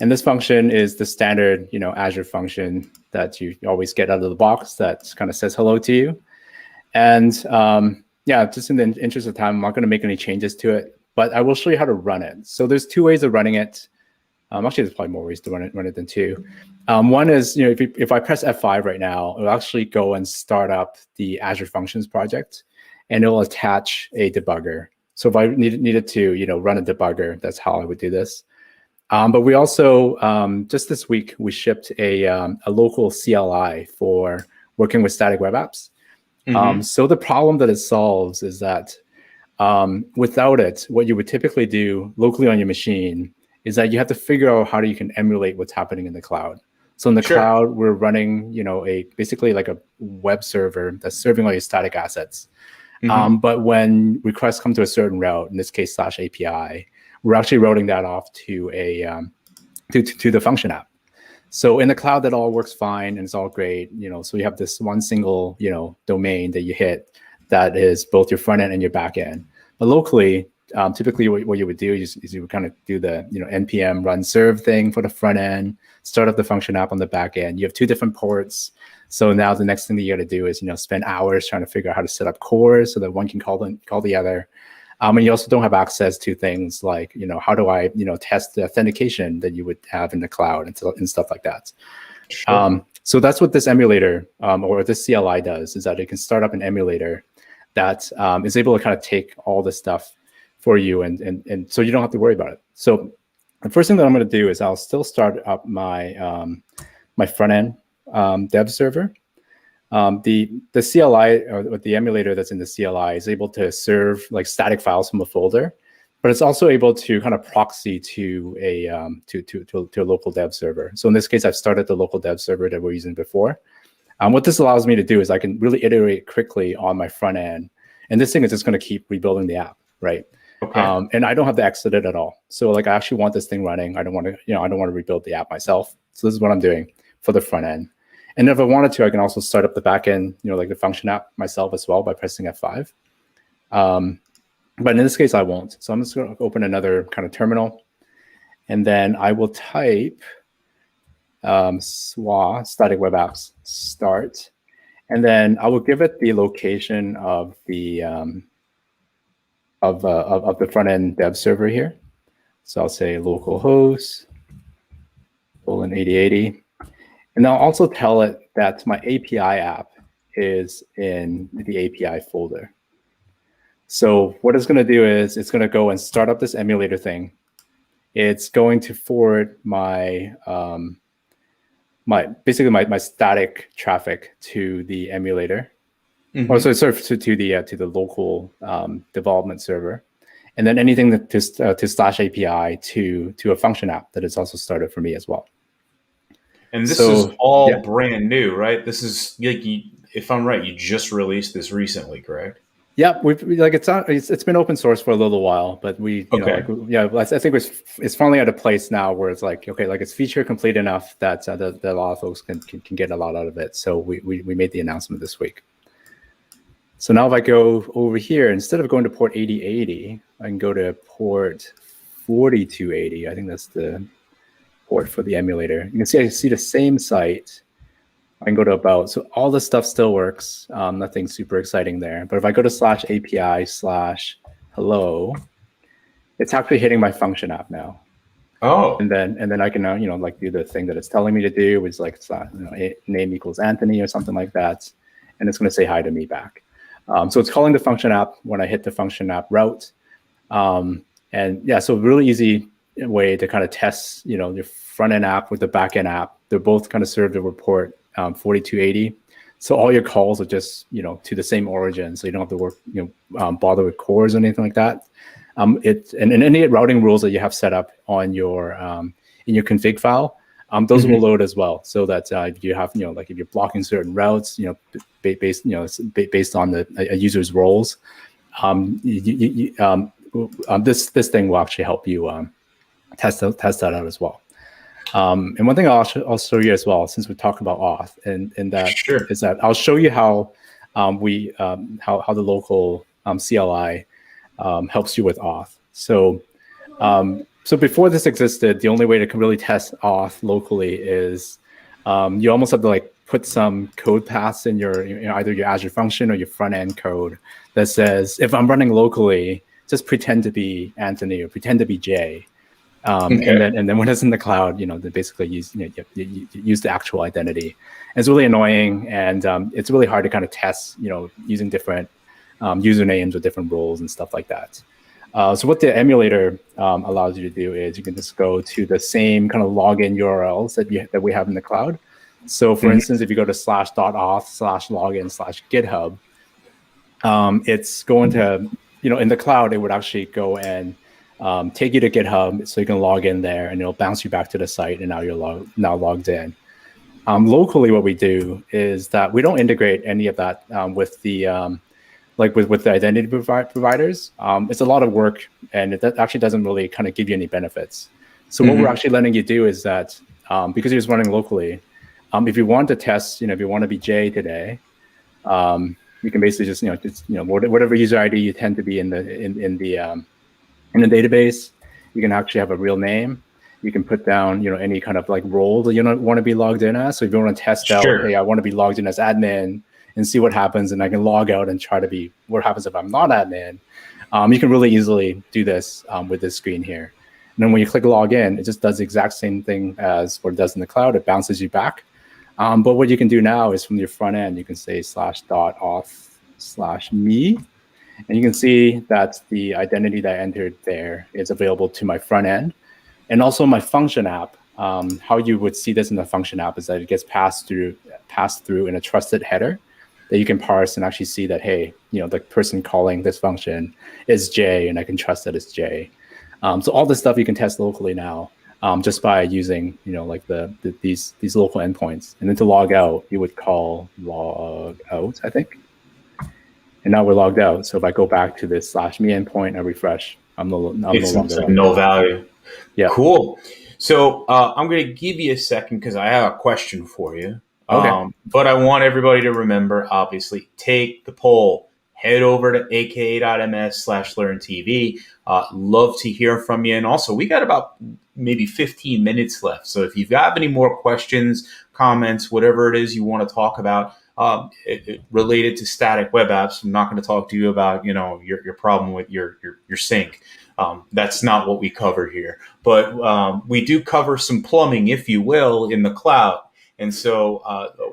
And this function is the standard, Azure function that you always get out of the box that kind of says hello to you. And just in the interest of time, I'm not going to make any changes to it, but I will show you how to run it. So there's two ways of running it. Actually, there's probably more ways to run it than two. One is, if I press F5 right now, it'll actually go and start up the Azure Functions project, and it'll attach a debugger. So if I needed to, run a debugger, that's how I would do this. But we also, just this week, we shipped a local CLI for working with static web apps. Mm-hmm. So the problem that it solves is that without it, what you would typically do locally on your machine is that you have to figure out how you can emulate what's happening in the cloud. So in the cloud, we're running, basically like a web server that's serving all your static assets. Mm-hmm. But when requests come to a certain route, in this case /API, we're actually routing that off to to the function app. So in the cloud, that all works fine and it's all great. So you have this one single domain that you hit that is both your front end and your back end. But locally, typically what you would do is you would kind of do the npm run serve thing for the front end, start up the function app on the back end. You have two different ports. So now the next thing that you got to do is spend hours trying to figure out how to set up cores so that one can call the other. And you also don't have access to things like how do I test the authentication that you would have in the cloud and stuff like that. Sure. So that's what this emulator or this CLI does, is that it can start up an emulator that is able to kind of take all this stuff for you, and so you don't have to worry about it. So the first thing that I'm going to do is I'll still start up my my front end dev server. The CLI or the emulator that's in the CLI is able to serve like static files from a folder, but it's also able to kind of proxy to a local dev server. So in this case, I've started the local dev server that we're using before. What this allows me to do is I can really iterate quickly on my front end, and this thing is just going to keep rebuilding the app, right? Okay. And I don't have to exit it at all. So like I actually want this thing running. I don't want to rebuild the app myself. So this is what I'm doing for the front end. And if I wanted to, I can also start up the back end, like the function app myself as well by pressing F5. But in this case, I won't. So I'm just going to open another kind of terminal, and then I will type SWA, static web apps start. And then I will give it the location of the front end dev server here. So I'll say localhost :8080. And I'll also tell it that my API app is in the API folder. So what it's going to do is it's going to go and start up this emulator thing. It's going to forward my basically my static traffic to the emulator, or so to the local development server, and then anything that to slash API to a function app that is also started for me as well. And this is all brand new, right? This is like, if I'm right, you just released this recently, correct? Yeah, it's been open source for a little while, but I think it's finally at a place now where it's like, okay, like it's feature complete enough that a lot of folks can get a lot out of it. So we made the announcement this week. So now if I go over here, instead of going to port 8080, I can go to port 4280. I think that's the port for the emulator. You can see I see the same site. I can go to about, so all the stuff still works. Nothing super exciting there. But if I go to /API/hello, it's actually hitting my function app now. Oh. And then I can now, like do the thing that it's telling me to do, which is like name equals Anthony or something like that. And it's going to say hi to me back. So it's calling the function app when I hit the function app route. And yeah, so really easy way to kind of test, your front end app with the back end app. They're both kind of serve the report 4280. So all your calls are just, to the same origin. So you don't have to work, bother with cores or anything like that. And any routing rules that you have set up on your in your config file, those will load as well. So that if you have, like if you're blocking certain routes, based on a user's roles, this thing will actually help you test that out as well. And one thing I'll show you as well, since we talked about auth, and that Sure. is that I'll show you how how the local CLI helps you with auth. So before this existed, the only way to really test auth locally is you almost have to like put some code paths in your either your Azure function or your front end code that says, if I'm running locally, just pretend to be Anthony or pretend to be Jay. And then when it's in the cloud, they basically use use the actual identity. And it's really annoying, and it's really hard to kind of test, using different usernames or different roles and stuff like that. So what the emulator allows you to do is you can just go to the same kind of login URLs that we have in the cloud. So for instance, if you go to /auth/login/GitHub, it's going to, in the cloud, it would actually go and take you to GitHub, so you can log in there, and it'll bounce you back to the site, and now you're logged in. Locally, what we do is that we don't integrate any of that with the with the identity providers. It's a lot of work, and it actually doesn't really kind of give you any benefits. So what we're actually letting you do is that because you're just running locally, if you want to test, if you want to be Jay today, you can basically just whatever user ID you tend to be in the database, you can actually have a real name. You can put down, any kind of like role that you want to be logged in as. So if you want to test out, hey, I want to be logged in as admin and see what happens, and I can log out and try to be what happens if I'm not admin. You can really easily do this with this screen here. And then when you click log in, it just does the exact same thing as what it does in the cloud. It bounces you back. But what you can do now is from your front end, you can say /auth/me. And you can see that the identity that I entered there is available to my front end. And also my function app, how you would see this in the function app is that it gets passed through in a trusted header that you can parse and actually see that, hey, the person calling this function is Jay, and I can trust that it's Jay. So all this stuff you can test locally now just by using, like these local endpoints. And then to log out, you would call log out, I think. And now we're logged out. So if I go back to this /me endpoint, I refresh, I'm no longer no value. Yeah. Cool. So I'm going to give you a second because I have a question for you. Okay. But I want everybody to remember, obviously, take the poll. head over to aka.ms/LearnTV. Love to hear from you. And also, we got about maybe 15 minutes left. So if you've got any more questions, comments, whatever it is you want to talk about related to static web apps, I'm not going to talk to you about, your problem with your sync. That's not what we cover here. But we do cover some plumbing, if you will, in the cloud. And so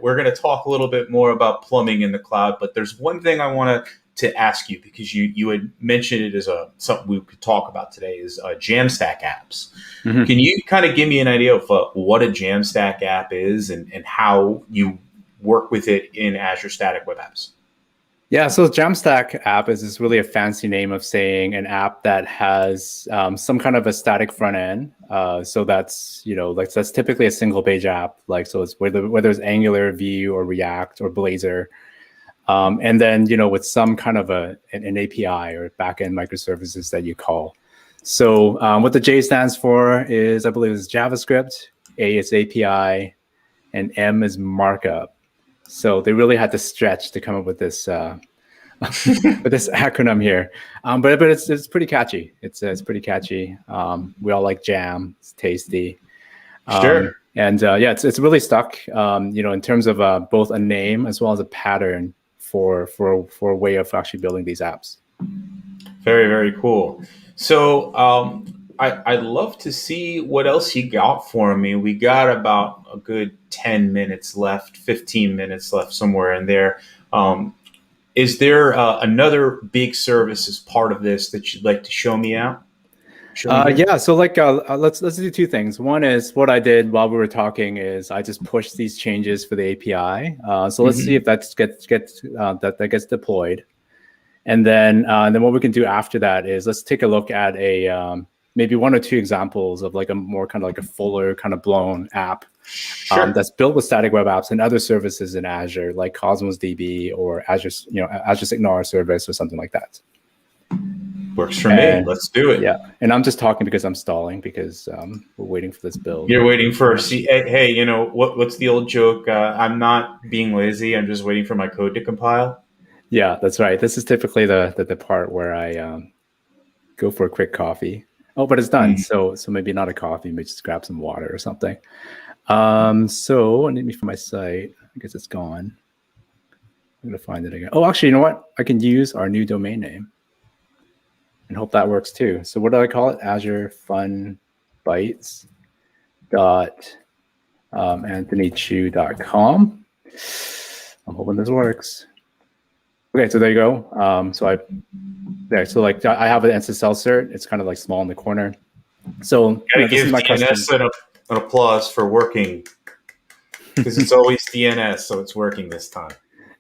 we're going to talk a little bit more about plumbing in the cloud. But there's one thing I want to ask you, because you had mentioned it as something we could talk about today, is Jamstack apps. Mm-hmm. Can you kind of give me an idea of what a Jamstack app is and how you work with it in Azure Static Web Apps? Yeah, so Jamstack app is really a fancy name of saying an app that has some kind of a static front end. So that's that's typically a single page app. So it's whether it's Angular, Vue, or React, or Blazor, and then with some kind of an API or backend microservices that you call. So what the J stands for is, I believe, is JavaScript. A is API, and M is markup. So they really had to stretch to come up with this with this acronym here, but it's pretty catchy. It's pretty catchy. We all like jam. It's tasty. Sure. And it's really stuck. In terms of both a name as well as a pattern for a way of actually building these apps. Very, very cool. So I'd love to see what else you got for me. We got about a good 10 minutes left, 15 minutes left, somewhere in there. Is there another big service as part of this that you'd like to show me out? Yeah, so let's do two things. One is what I did while we were talking is I just pushed these changes for the API. So let's see if that gets deployed. And then what we can do after that is let's take a look at maybe one or two examples of a more kind of a fuller kind of blown app that's built with static web apps and other services in Azure, like Cosmos DB or Azure Signal service or something like that. Works for me. Let's do it. Yeah, and I'm just talking because I'm stalling because we're waiting for this build. You're waiting for hey, what's the old joke? I'm not being lazy. I'm just waiting for my code to compile. Yeah, that's right. This is typically the part where I go for a quick coffee. Oh, but it's done. So maybe not a coffee, maybe just grab some water or something. So I need me for my site. I guess it's gone. I'm gonna find it again. Oh, actually, you know what? I can use our new domain name and hope that works too. So what do I call it? AzureFunBytes .anthonychu.com. I'm hoping this works. Okay, so there you go. So I have an SSL cert. It's kind of small in the corner. So this is my DNS an applause for working, because it's always DNS, so it's working this time.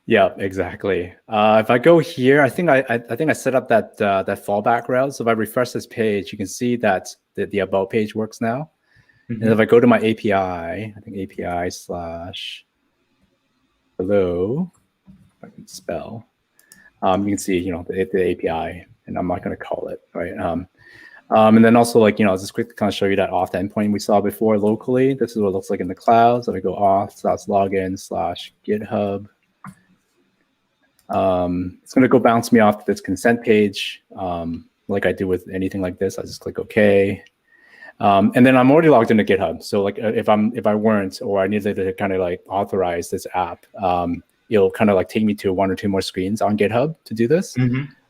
Yeah, exactly. If I go here, I think I set up that fallback route. So if I refresh this page, you can see that the about page works now. And if I go to my API, I think API/hello, if I can spell. You can see, the API, and I'm not going to call it, right? And then also, I'll just quickly kind of show you that auth endpoint we saw before locally. This is what it looks like in the cloud. So I go auth/login/GitHub. It's going to go bounce me off to this consent page, like I do with anything like this. I just click OK. And then I'm already logged into GitHub. So if I weren't, or I needed to kind of authorize this app, it'll kind of take me to one or two more screens on GitHub to do this.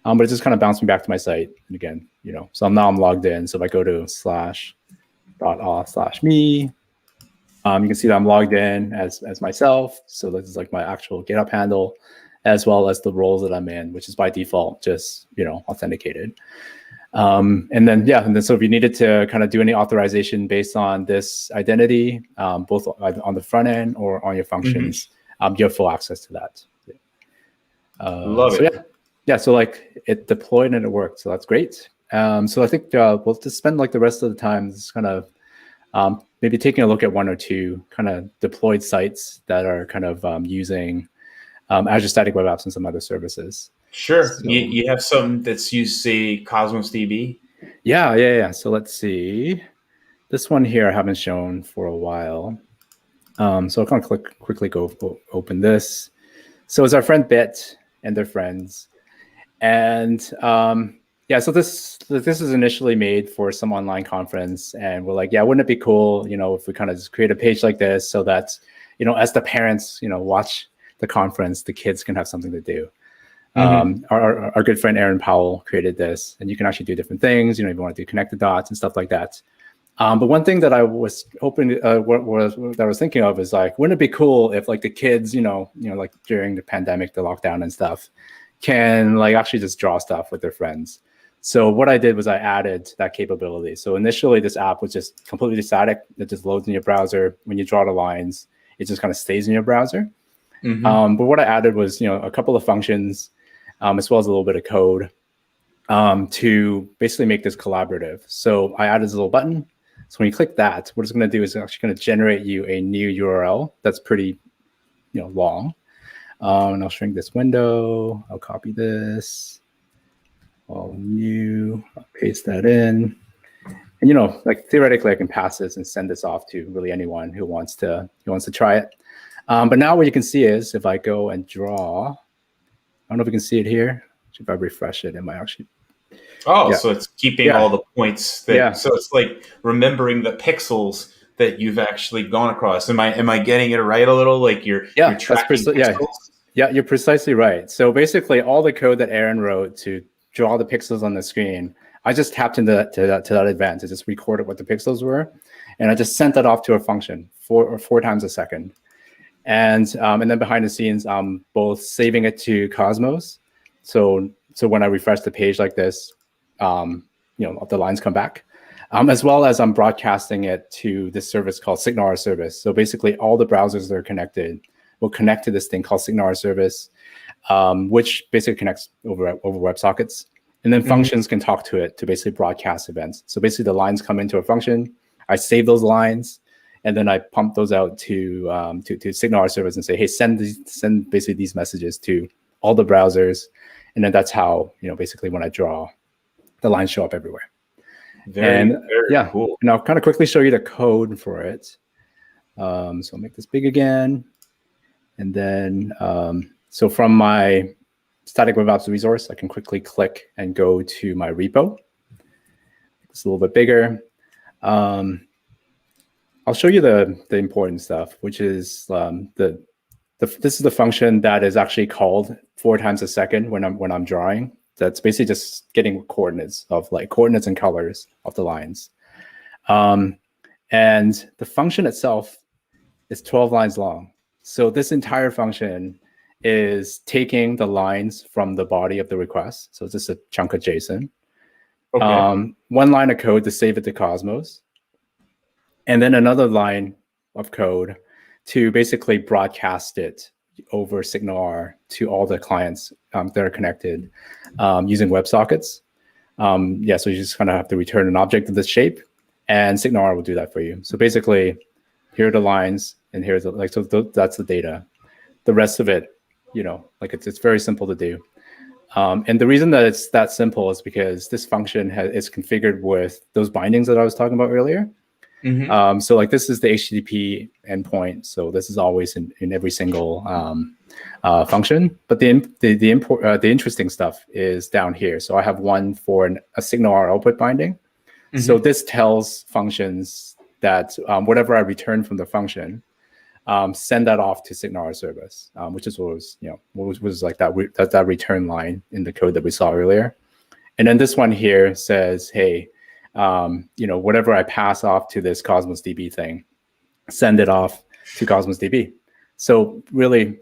But it just kind of bounced me back to my site. And again, so now I'm logged in. So if I go to /auth/me, you can see that I'm logged in as myself. So this is my actual GitHub handle, as well as the roles that I'm in, which is by default just authenticated. And then so if you needed to kind of do any authorization based on this identity, both on the front end or on your functions, you have full access to that. Love it. Yeah, so it deployed and it worked, so that's great. So I think we'll just spend the rest of the time just kind of maybe taking a look at one or two kind of deployed sites that are kind of using Azure Static Web Apps and some other services. Sure. So, you have something that's used, say, Cosmos DB? Yeah. So let's see. This one here I haven't shown for a while. So I'll kind of quickly go open this. So it's our friend Bit and their friends. And yeah, so this is initially made for some online conference, and we're like, yeah, wouldn't it be cool, if we kind of just create a page like this so that, as the parents, watch the conference, the kids can have something to do. Our good friend Aaron Powell created this, and you can actually do different things, if you want to do connect the dots and stuff like that. But one thing that I was hoping, that I was thinking of is like, wouldn't it be cool if like the kids, like during the pandemic, the lockdown and stuff, can like actually just draw stuff with their friends. So what I did was I added that capability. So initially this app was just completely static. It just loads in your browser. When you draw the lines, it just kind of stays in your browser. But what I added was, a couple of functions, as well as a little bit of code, to basically make this collaborative. So I added this little button. So when you click that, what it's going to do is actually going to generate you a new URL that's pretty, long. And I'll shrink this window. I'll copy this. All new. I'll paste that in. And like theoretically, I can pass this and send this off to really anyone who wants to try it. But now what you can see is if I go and draw, I don't know if you can see it here. If I refresh it, it might actually. Oh, yeah. So it's keeping all the points. So it's like remembering the pixels that you've actually gone across. Am I getting it right a little? Like you're tracking pixels? Yeah, you're precisely right. So basically, all the code that Aaron wrote to draw the pixels on the screen, I just tapped into that event. I just recorded what the pixels were, and I just sent that off to a function four times a second. And then behind the scenes, I'm both saving it to Cosmos. So when I refresh the page like this, the lines come back, as well as I'm broadcasting it to this service called SignalR service. So basically, all the browsers that are connected will connect to this thing called SignalR service, which basically connects over WebSockets. And then functions can talk to it to basically broadcast events. So basically, the lines come into a function. I save those lines, and then I pump those out to SignalR service and say, hey, send basically these messages to all the browsers. And then that's how, basically when I draw, the lines show up everywhere. Very cool. And I'll kind of quickly show you the code for it. So I'll make this big again. And then, so from my static web apps resource, I can quickly click and go to my repo. It's a little bit bigger. I'll show you the important stuff, which is this is the function that is actually called 4 times a second when I'm drawing. That's basically just getting coordinates and colors of the lines. And the function itself is 12 lines long. So this entire function is taking the lines from the body of the request. So it's just a chunk of JSON. Okay. One line of code to save it to Cosmos. And then another line of code to basically broadcast it over SignalR to all the clients that are connected using WebSockets. So you just kind of have to return an object of this shape, and SignalR will do that for you. So basically, here are the lines, and here's that's the data. The rest of it, it's very simple to do. And the reason that it's that simple is because this function is configured with those bindings that I was talking about earlier. So this is the HTTP endpoint. So this is always in every single function. But the interesting stuff is down here. So I have one for a SignalR output binding. So this tells functions that whatever I return from the function, send that off to SignalR service, which is what was like that return line in the code that we saw earlier. And then this one here says, hey, whatever I pass off to this Cosmos DB thing, send it off to Cosmos DB. So really,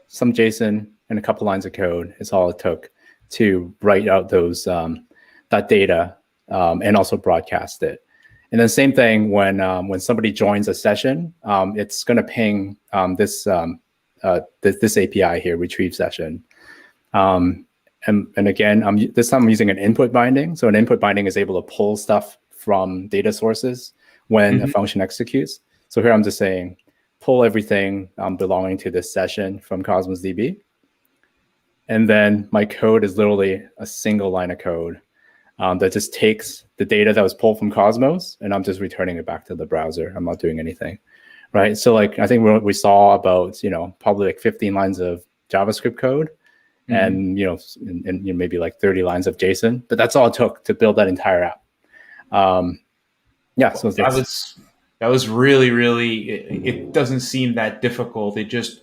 some JSON and a couple lines of code is all it took to write out those that data and also broadcast it. And then same thing when somebody joins a session, it's going to ping this API here, retrieve session. And again, this time I'm using an input binding. So an input binding is able to pull stuff from data sources when a function executes. So here I'm just saying, pull everything belonging to this session from Cosmos DB. And then my code is literally a single line of code that just takes the data that was pulled from Cosmos, and I'm just returning it back to the browser. I'm not doing anything, right? So I think we saw about, probably 15 lines of JavaScript code. and maybe like 30 lines of JSON. But that's all it took to build that entire app. So that was really, really. It doesn't seem that difficult. It just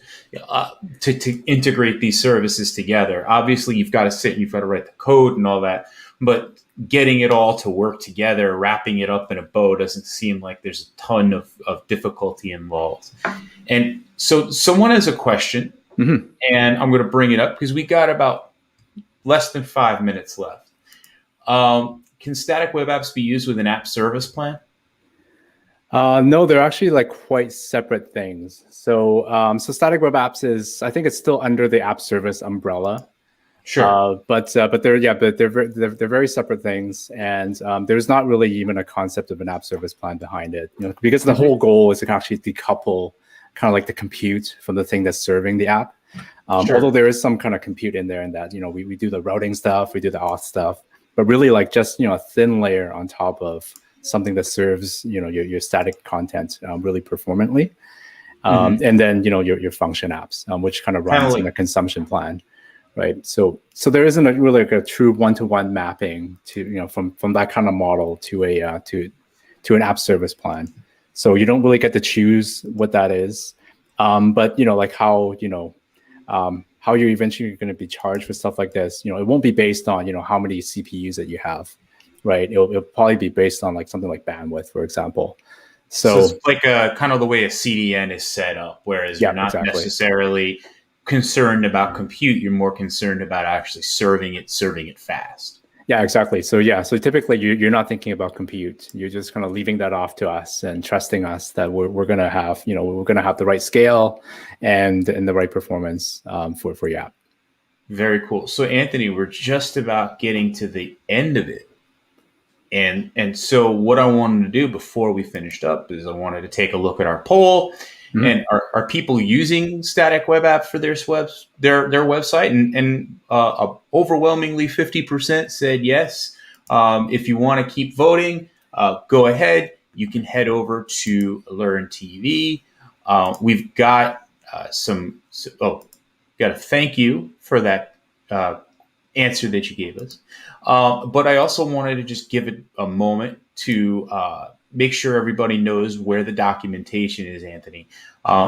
to integrate these services together. Obviously, you've got to sit and you've got to write the code and all that, but getting it all to work together, wrapping it up in a bow, doesn't seem like there's a ton of difficulty involved. And so someone has a question, and I'm going to bring it up because we got about less than 5 minutes left. Can static web apps be used with an app service plan? No, they're actually like quite separate things. So static web apps I think it's still under the app service umbrella. Sure. But they're very separate things, and there's not really even a concept of an app service plan behind it. Because the whole goal is to actually decouple kind of like the compute from the thing that's serving the app. Sure. Although there is some kind of compute in there, in that we do the routing stuff, we do the auth stuff, but really like just a thin layer on top of something that serves your static content really performantly, and then your function apps, which kind of runs in a consumption plan. Right, so there isn't really like a true one-to-one mapping to from that kind of model to an app service plan. So you don't really get to choose what that is, but like how you're eventually going to be charged for stuff like this. It won't be based on how many CPUs that you have, right? It'll probably be based on like something like bandwidth, for example. So it's like kind of the way a CDN is set up, whereas you're not necessarily concerned about compute. You're more concerned about actually serving it fast. Yeah, exactly. So typically you're not thinking about compute. You're just kind of leaving that off to us and trusting us that we're going to have the right scale and the right performance for your app. Very cool. So Anthony, we're just about getting to the end of it. And so what I wanted to do before we finished up is I wanted to take a look at our poll. And are people using static web apps for their website? And overwhelmingly 50% said yes. If you want to keep voting, go ahead. You can head over to LearnTV. We've got got to thank you for that answer that you gave us. But I also wanted to just give it a moment to make sure everybody knows where the documentation is, Anthony.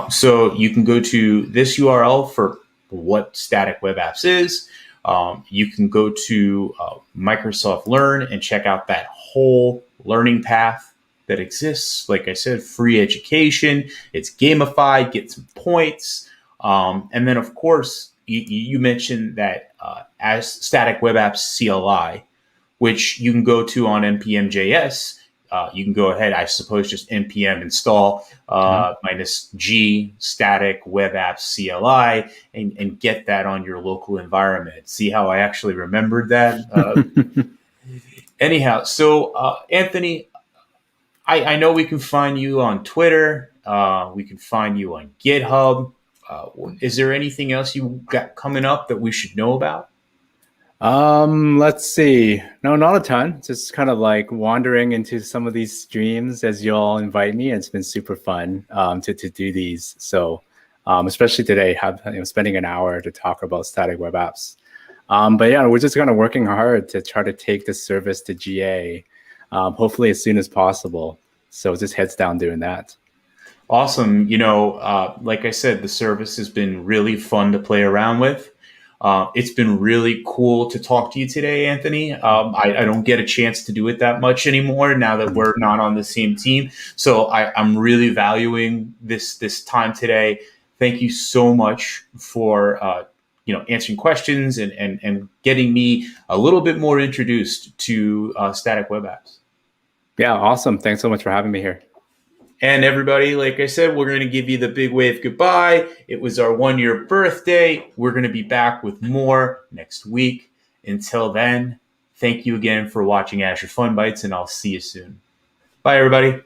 So you can go to this URL for what static web apps is. You can go to Microsoft Learn and check out that whole learning path that exists. Like I said, free education. It's gamified, get some points. And then, of course, you mentioned that as static web apps CLI, which you can go to on npm.js. You can go ahead, I suppose, just npm install -g static web apps CLI and get that on your local environment. See how I actually remembered that? Anyhow, so Anthony, I know we can find you on Twitter. We can find you on GitHub. Is there anything else you got coming up that we should know about? Let's see. No, not a ton. Just kind of like wandering into some of these streams as you all invite me. And it's been super fun to do these. So especially today, spending an hour to talk about static web apps. But yeah, we're just kind of working hard to try to take this service to GA, hopefully as soon as possible. So just heads down doing that. Awesome. Like I said, the service has been really fun to play around with. It's been really cool to talk to you today, Anthony. I don't get a chance to do it that much anymore now that we're not on the same team. So I'm really valuing this time today. Thank you so much for answering questions and getting me a little bit more introduced to static web apps. Yeah, awesome. Thanks so much for having me here. And everybody, like I said, we're going to give you the big wave goodbye. It was our 1-year birthday. We're going to be back with more next week. Until then, thank you again for watching AzureFunBytes, and I'll see you soon. Bye, everybody.